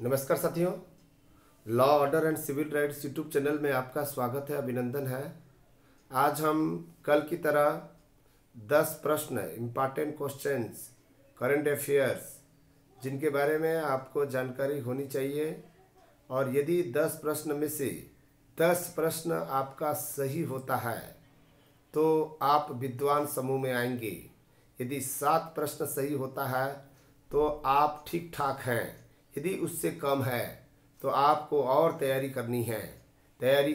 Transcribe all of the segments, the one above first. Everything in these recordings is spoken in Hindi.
नमस्कार साथियों, law order and civil rights YouTube channel में आपका स्वागत है, अभिनंदन है। आज हम कल की तरह 10 प्रश्न इम्पॉर्टेंट क्वेश्चंस करंट अफेयर्स जिनके बारे में आपको जानकारी होनी चाहिए, और यदि 10 प्रश्न में से 10 प्रश्न आपका सही होता है तो आप विद्वान समूह में आएंगे। यदि 7 प्रश्न सही होता है तो आप ठीक ठाक हैं। यदि उससे कम है तो आपको और तैयारी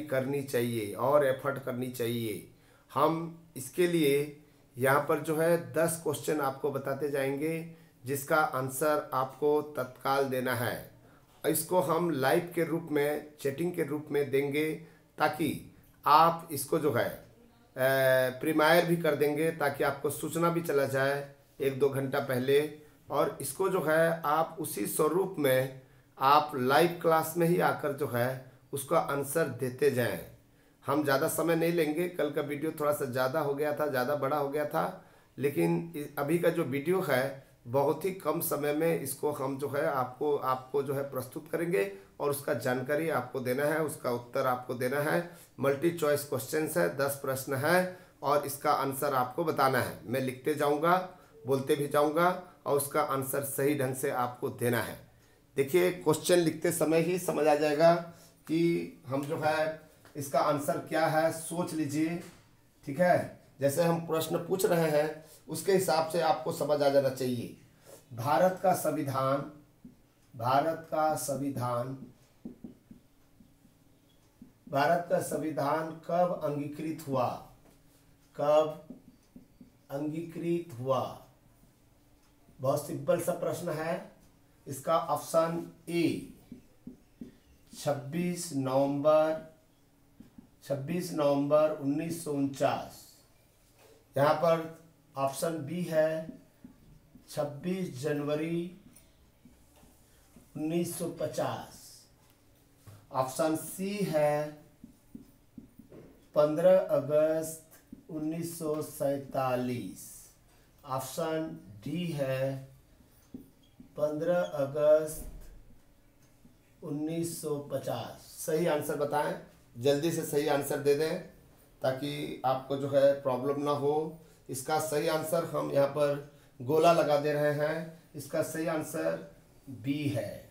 करनी चाहिए और एफर्ट करनी चाहिए। हम इसके लिए यहाँ पर जो है 10 क्वेश्चन आपको बताते जाएंगे जिसका आंसर आपको तत्काल देना है। इसको हम लाइव के रूप में, चैटिंग के रूप में देंगे ताकि आप इसको जो है प्रीमायर भी कर देंगे, ताकि आपको सूचना भी चला जाए 1-2 घंटा पहले, और इसको जो है आप उसी स्वरूप में आप लाइव क्लास में ही आकर जो है उसका आंसर देते जाएं। हम ज़्यादा समय नहीं लेंगे। कल का वीडियो थोड़ा सा ज़्यादा हो गया था, ज़्यादा बड़ा हो गया था, लेकिन अभी का जो वीडियो है बहुत ही कम समय में इसको हम जो है आपको जो है प्रस्तुत करेंगे, और उसका जानकारी आपको देना है, उसका उत्तर आपको देना है। मल्टी चॉइस क्वेश्चंस है, 10 प्रश्न है और इसका आंसर आपको बताना है। मैं लिखते जाऊंगा, बोलते भी जाऊंगा, और उसका आंसर सही ढंग से आपको देना है। देखिए, क्वेश्चन लिखते समय ही समझ आ जाएगा कि हम जो है इसका आंसर क्या है, सोच लीजिए। ठीक है, जैसे हम प्रश्न पूछ रहे हैं उसके हिसाब से आपको समझ आ जाना चाहिए। भारत का संविधान कब अंगीकृत हुआ? बहुत सिंपल सा प्रश्न है। इसका ऑप्शन ए 26 नवंबर 1949। यहाँ पर ऑप्शन बी है 26 जनवरी 1950। ऑप्शन सी है 15 अगस्त 1947। ऑप्शन डी है 15 अगस्त 1950। सही आंसर बताएं, जल्दी से सही आंसर दे दें ताकि आपको जो है प्रॉब्लम ना हो। इसका सही आंसर हम यहाँ पर गोला लगा दे रहे हैं। इसका सही आंसर बी है।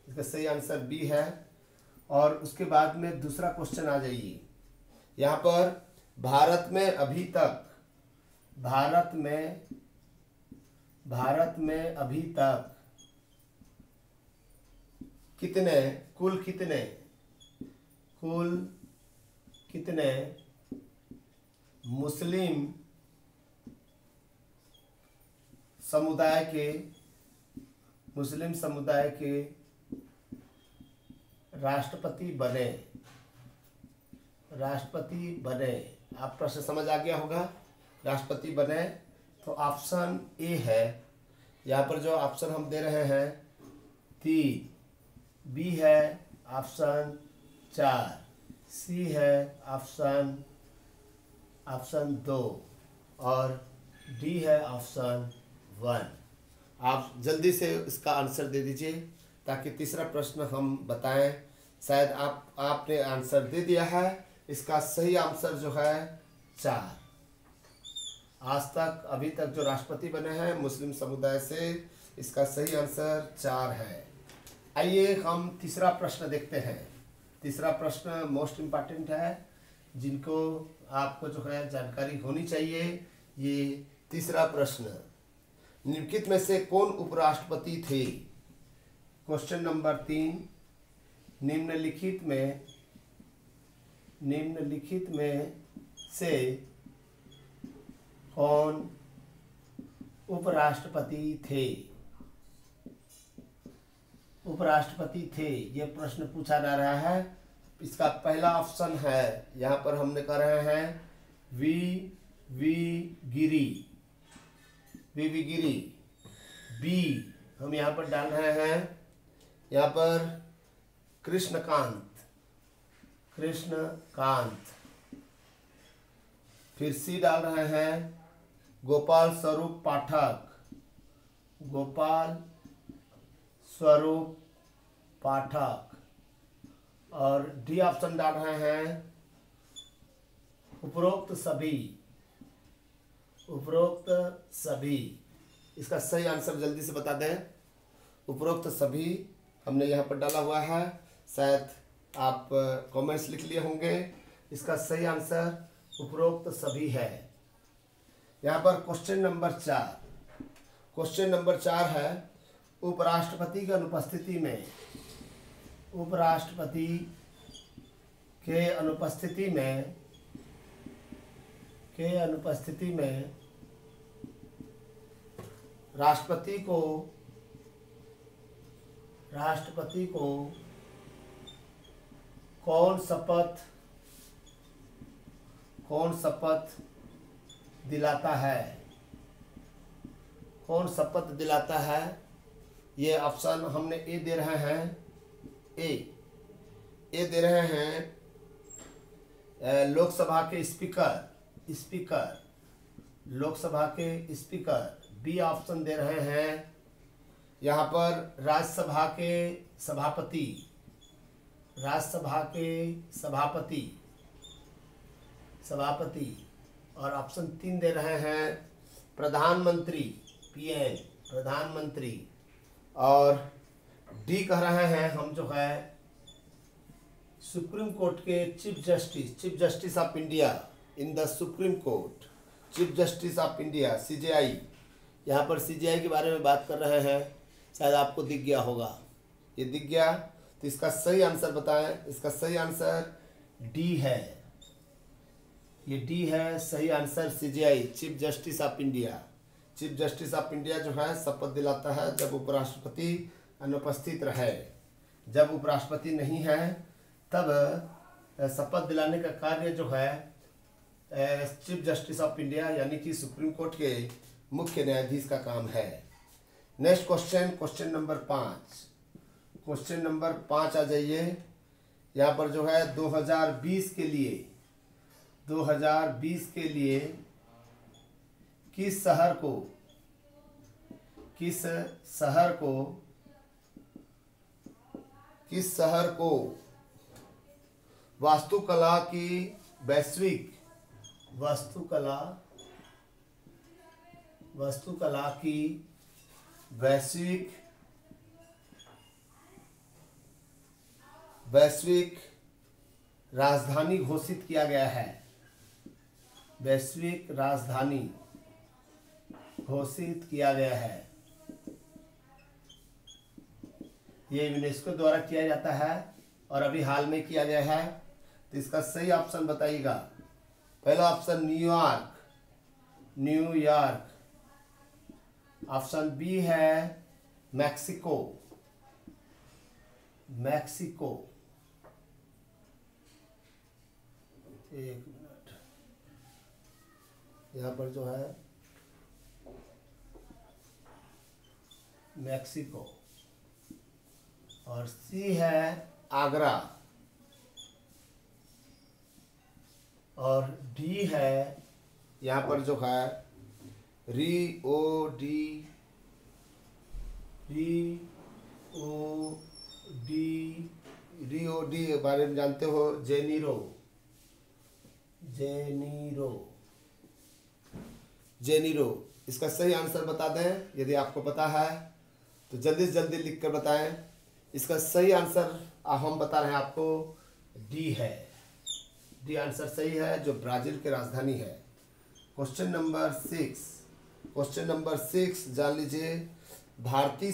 इसका सही आंसर बी है। और उसके बाद में दूसरा क्वेश्चन आ जाइए। यहाँ पर भारत में अभी तक कुल कितने मुस्लिम समुदाय के राष्ट्रपति बने? आप प्रश्न समझ आ गया होगा। राष्ट्रपति बने तो ऑप्शन ए है। यहाँ पर जो ऑप्शन हम दे रहे हैं 3, बी है ऑप्शन 4, सी है ऑप्शन 2 और डी है ऑप्शन 1। आप जल्दी से इसका आंसर दे दीजिए ताकि तीसरा प्रश्न हम बताएं। शायद आपने आंसर दे दिया है। इसका सही आंसर जो है 4। आज तक अभी तक जो राष्ट्रपति बने हैं मुस्लिम समुदाय से, इसका सही आंसर 4 है। आइए हम तीसरा प्रश्न देखते हैं। तीसरा प्रश्न मोस्ट इम्पॉर्टेंट है, जिनको आपको जो है जानकारी होनी चाहिए। ये तीसरा प्रश्न, निम्नलिखित में से कौन उपराष्ट्रपति थे? क्वेश्चन नंबर 3, निम्नलिखित में से कौन उपराष्ट्रपति थे? ये प्रश्न पूछा जा रहा है। इसका पहला ऑप्शन है, यहाँ पर हमने कह रहे हैं वी गिरी। बी हम यहाँ पर डाल रहे हैं, यहाँ पर कृष्णकांत। फिर सी डाल रहे हैं गोपाल स्वरूप पाठक। और डी ऑप्शन डाल रहे हैं उपरोक्त सभी, उपरोक्त सभी। इसका सही आंसर जल्दी से बता दें। उपरोक्त सभी हमने यहाँ पर डाला हुआ है, शायद आप कमेंट्स लिख लिए होंगे। इसका सही आंसर उपरोक्त सभी है। यहाँ पर क्वेश्चन नंबर 4, क्वेश्चन नंबर 4 है उपराष्ट्रपति की अनुपस्थिति में, उपराष्ट्रपति के अनुपस्थिति में, के अनुपस्थिति में राष्ट्रपति को कौन शपथ दिलाता है, कौन शपथ दिलाता है। ये ऑप्शन हमने ए दे रहे हैं, ए दे रहे हैं लोकसभा के स्पीकर, लोकसभा के स्पीकर। बी ऑप्शन दे रहे हैं यहाँ पर राज्यसभा के सभापति, राज्यसभा के सभापति। और ऑप्शन 3 दे रहे हैं प्रधानमंत्री, पीएम, प्रधानमंत्री। और डी कह रहे हैं हम जो है सुप्रीम कोर्ट के chief justice of India in the supreme court, chief justice of India, CJI. यहाँ पर सीजेआई के बारे में बात कर रहे हैं, शायद आपको दिख गया होगा। ये दिख गया तो इसका सही आंसर बताएं। इसका सही आंसर डी है, ये डी है सही answer. CJI, chief justice of India. Chief justice of India जो है शपथ दिलाता है जब उपराष्ट्रपति अनुपस्थित रहे। जब उपराष्ट्रपति नहीं है तब शपथ दिलाने का कार्य जो है चीफ जस्टिस ऑफ इंडिया यानी कि सुप्रीम कोर्ट के मुख्य न्यायाधीश का काम है। Next question, question number 5। Question number 5 आ जाइए। यहाँ पर जो है 2020 के लिए किस शहर को वास्तुकला की वैश्विक राजधानी घोषित किया गया है, वैश्विक राजधानी घोषित किया गया है। ये यूनेस्को द्वारा किया जाता है और अभी हाल में किया गया है। तो इसका सही ऑप्शन बताइएगा। पहला ऑप्शन न्यूयॉर्क। ऑप्शन बी है मैक्सिको। एक मिनट, यहाँ पर जो है मैक्सिको। और सी है आगरा। और डी है यहाँ पर जो है रियो डी बारे में जानते हो, जेनीरो। इसका सही आंसर बता दें यदि आपको पता है तो जल्दी से जल्दी लिख कर बताएं। इसका सही आंसर हम बता रहे हैं आपको, डी है। डी आंसर सही है, जो ब्राजील की राजधानी है। क्वेश्चन नंबर 6 जान लीजिए। भारतीय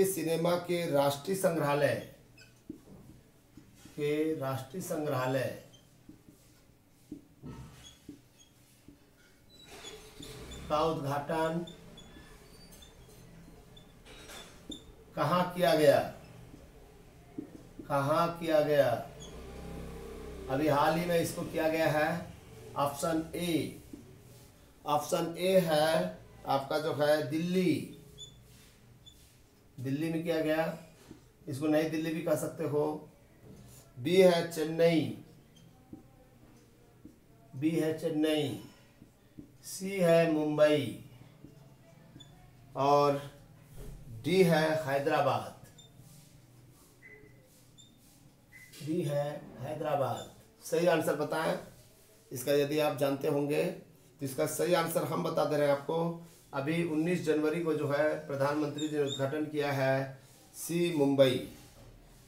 सिनेमा के राष्ट्रीय संग्रहालय का उद्घाटन कहाँ किया गया? अभी हाल ही में इसको किया गया है। ऑप्शन ए है आपका जो है दिल्ली में किया गया, इसको नई दिल्ली भी कह सकते हो। बी है चेन्नई। सी है मुंबई और डी है हैदराबाद। डी है हैदराबाद। सही आंसर बताएं इसका, यदि आप जानते होंगे तो इसका सही आंसर हम बता दे रहे हैं आपको। अभी 19 जनवरी को जो है प्रधानमंत्री जी ने उद्घाटन किया है सी मुंबई।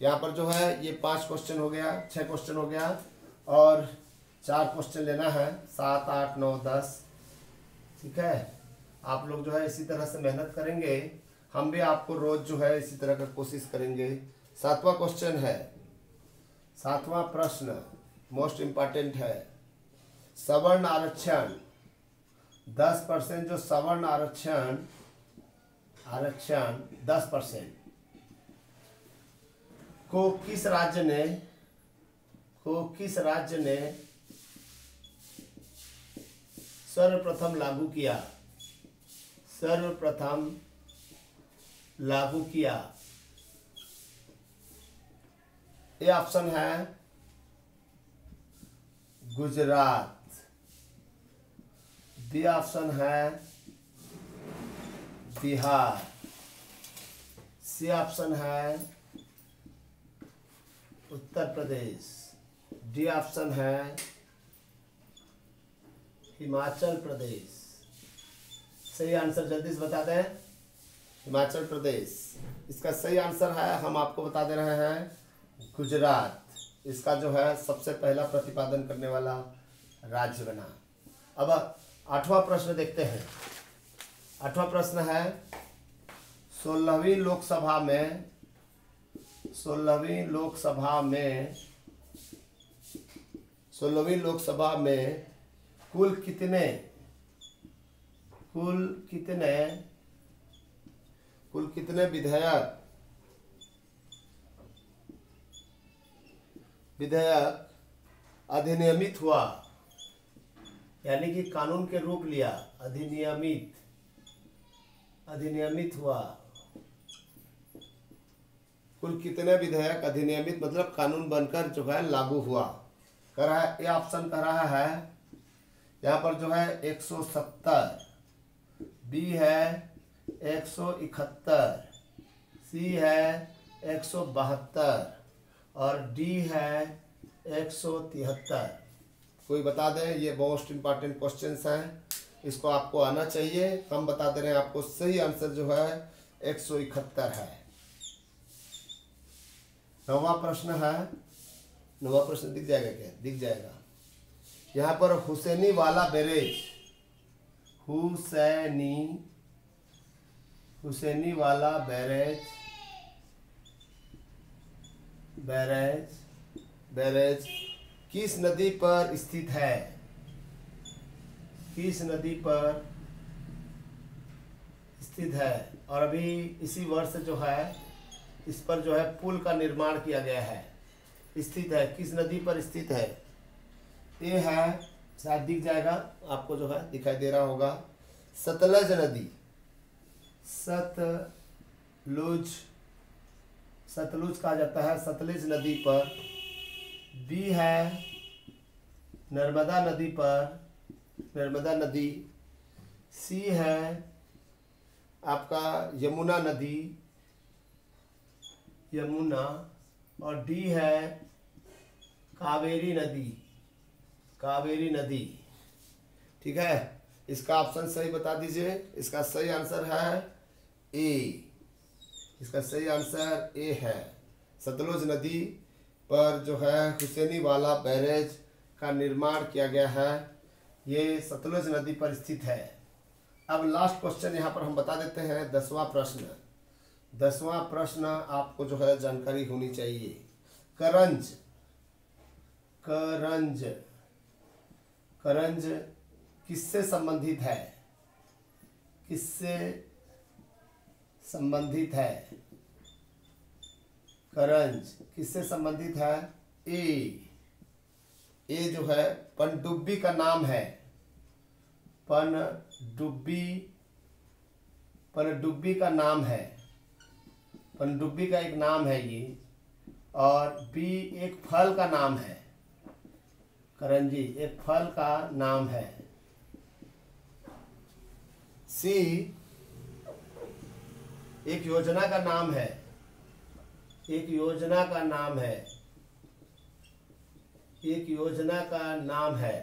यहाँ पर जो है ये 5 क्वेश्चन हो गया, 6 क्वेश्चन हो गया और 4 क्वेश्चन लेना है, 7, 8, 9, 10। ठीक है, आप लोग जो है इसी तरह से मेहनत करेंगे, हम भी आपको रोज जो है इसी तरह का कोशिश करेंगे। 7वां क्वेश्चन है, 7वां प्रश्न मोस्ट इम्पॉर्टेंट है। सवर्ण आरक्षण 10%, जो सवर्ण आरक्षण 10% को किस राज्य ने सर्वप्रथम लागू किया? ये ऑप्शन है गुजरात, बी ऑप्शन है बिहार, सी ऑप्शन है उत्तर प्रदेश, डी ऑप्शन है हिमाचल प्रदेश। सही आंसर जल्दी से बता दें। हिमाचल प्रदेश इसका सही आंसर है, हम आपको बता दे रहे हैं गुजरात इसका जो है सबसे पहला प्रतिपादन करने वाला राज्य बना। अब 8वां प्रश्न देखते हैं। 8वां प्रश्न है 16वीं लोकसभा में कुल कितने विधेयक अधिनियमित हुआ, यानी कि कानून के रूप लिया, अधिनियमित हुआ। कुल कितने विधेयक अधिनियमित मतलब कानून बनकर जो है लागू हुआ? कह रहा है, ये ऑप्शन कह रहा है यहाँ पर जो है 170, बी है 171, सी है 172 और डी है 173। कोई बता दें, ये मोस्ट इम्पॉर्टेंट क्वेश्चंस हैं, इसको आपको आना चाहिए। हम बता दे रहे हैं आपको, सही आंसर जो है 171 है। 9वां प्रश्न है, 9वां प्रश्न दिख जाएगा क्या? दिख जाएगा। यहाँ पर हुसैनी वाला बैरेज, हुसैनी वाला बैरेज किस नदी पर स्थित है? किस नदी पर स्थित है? और अभी इसी वर्ष जो है इस पर जो है पुल का निर्माण किया गया है। स्थित है, किस नदी पर स्थित है? ये है, शायद दिख जाएगा आपको, जो है दिखाई दे रहा होगा, सतलज नदी, सतलुज कहा जाता है, सतलुज नदी पर। बी है नर्मदा नदी, सी है आपका यमुना और डी है कावेरी नदी। ठीक है, इसका ऑप्शन सही बता दीजिए। इसका सही आंसर है ए। इसका सही आंसर ए है। सतलुज नदी पर जो है हुसैनी वाला बैरेज का निर्माण किया गया है, ये सतलुज नदी पर स्थित है। अब लास्ट क्वेश्चन यहाँ पर हम बता देते हैं, 10वां प्रश्न। 10वां प्रश्न आपको जो है जानकारी होनी चाहिए। करंज किससे संबंधित है? करंज किससे संबंधित है? ए जो है पनडुब्बी का नाम है, पनडुब्बी का नाम है, पनडुब्बी का एक नाम है ये। और बी एक फल का नाम है, करंजी एक फल का नाम है। सी एक योजना का नाम है, एक योजना का नाम है, एक योजना का नाम है।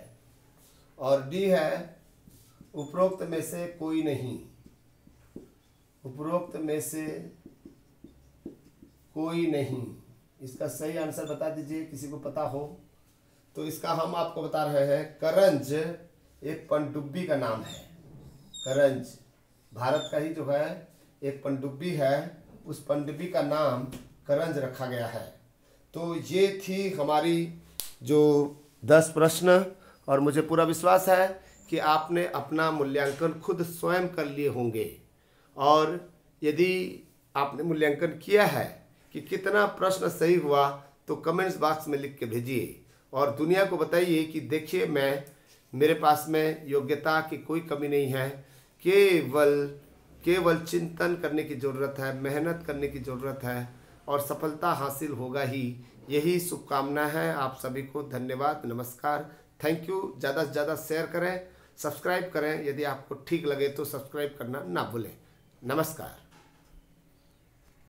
और डी है उपरोक्त में से कोई नहीं, उपरोक्त में से कोई नहीं। इसका सही आंसर बता दीजिए, किसी को पता हो तो। इसका हम आपको बता रहे हैं, करंज एक पनडुब्बी का नाम है। करंज भारत का ही जो है एक पनडुब्बी है, उस पनडुब्बी का नाम करंज रखा गया है। तो ये थी हमारी जो 10 प्रश्न, और मुझे पूरा विश्वास है कि आपने अपना मूल्यांकन खुद स्वयं कर लिए होंगे। और यदि आपने मूल्यांकन किया है कि कितना प्रश्न सही हुआ तो कमेंट्स बॉक्स में लिख के भेजिए और दुनिया को बताइए कि देखिए मेरे पास में योग्यता की कोई कमी नहीं है, केवल चिंतन करने की ज़रूरत है, मेहनत करने की ज़रूरत है और सफलता हासिल होगा ही। यही शुभकामना है आप सभी को। धन्यवाद, नमस्कार, थैंक यू। ज़्यादा से ज़्यादा शेयर करें, सब्सक्राइब करें। यदि आपको ठीक लगे तो सब्सक्राइब करना ना भूलें। नमस्कार।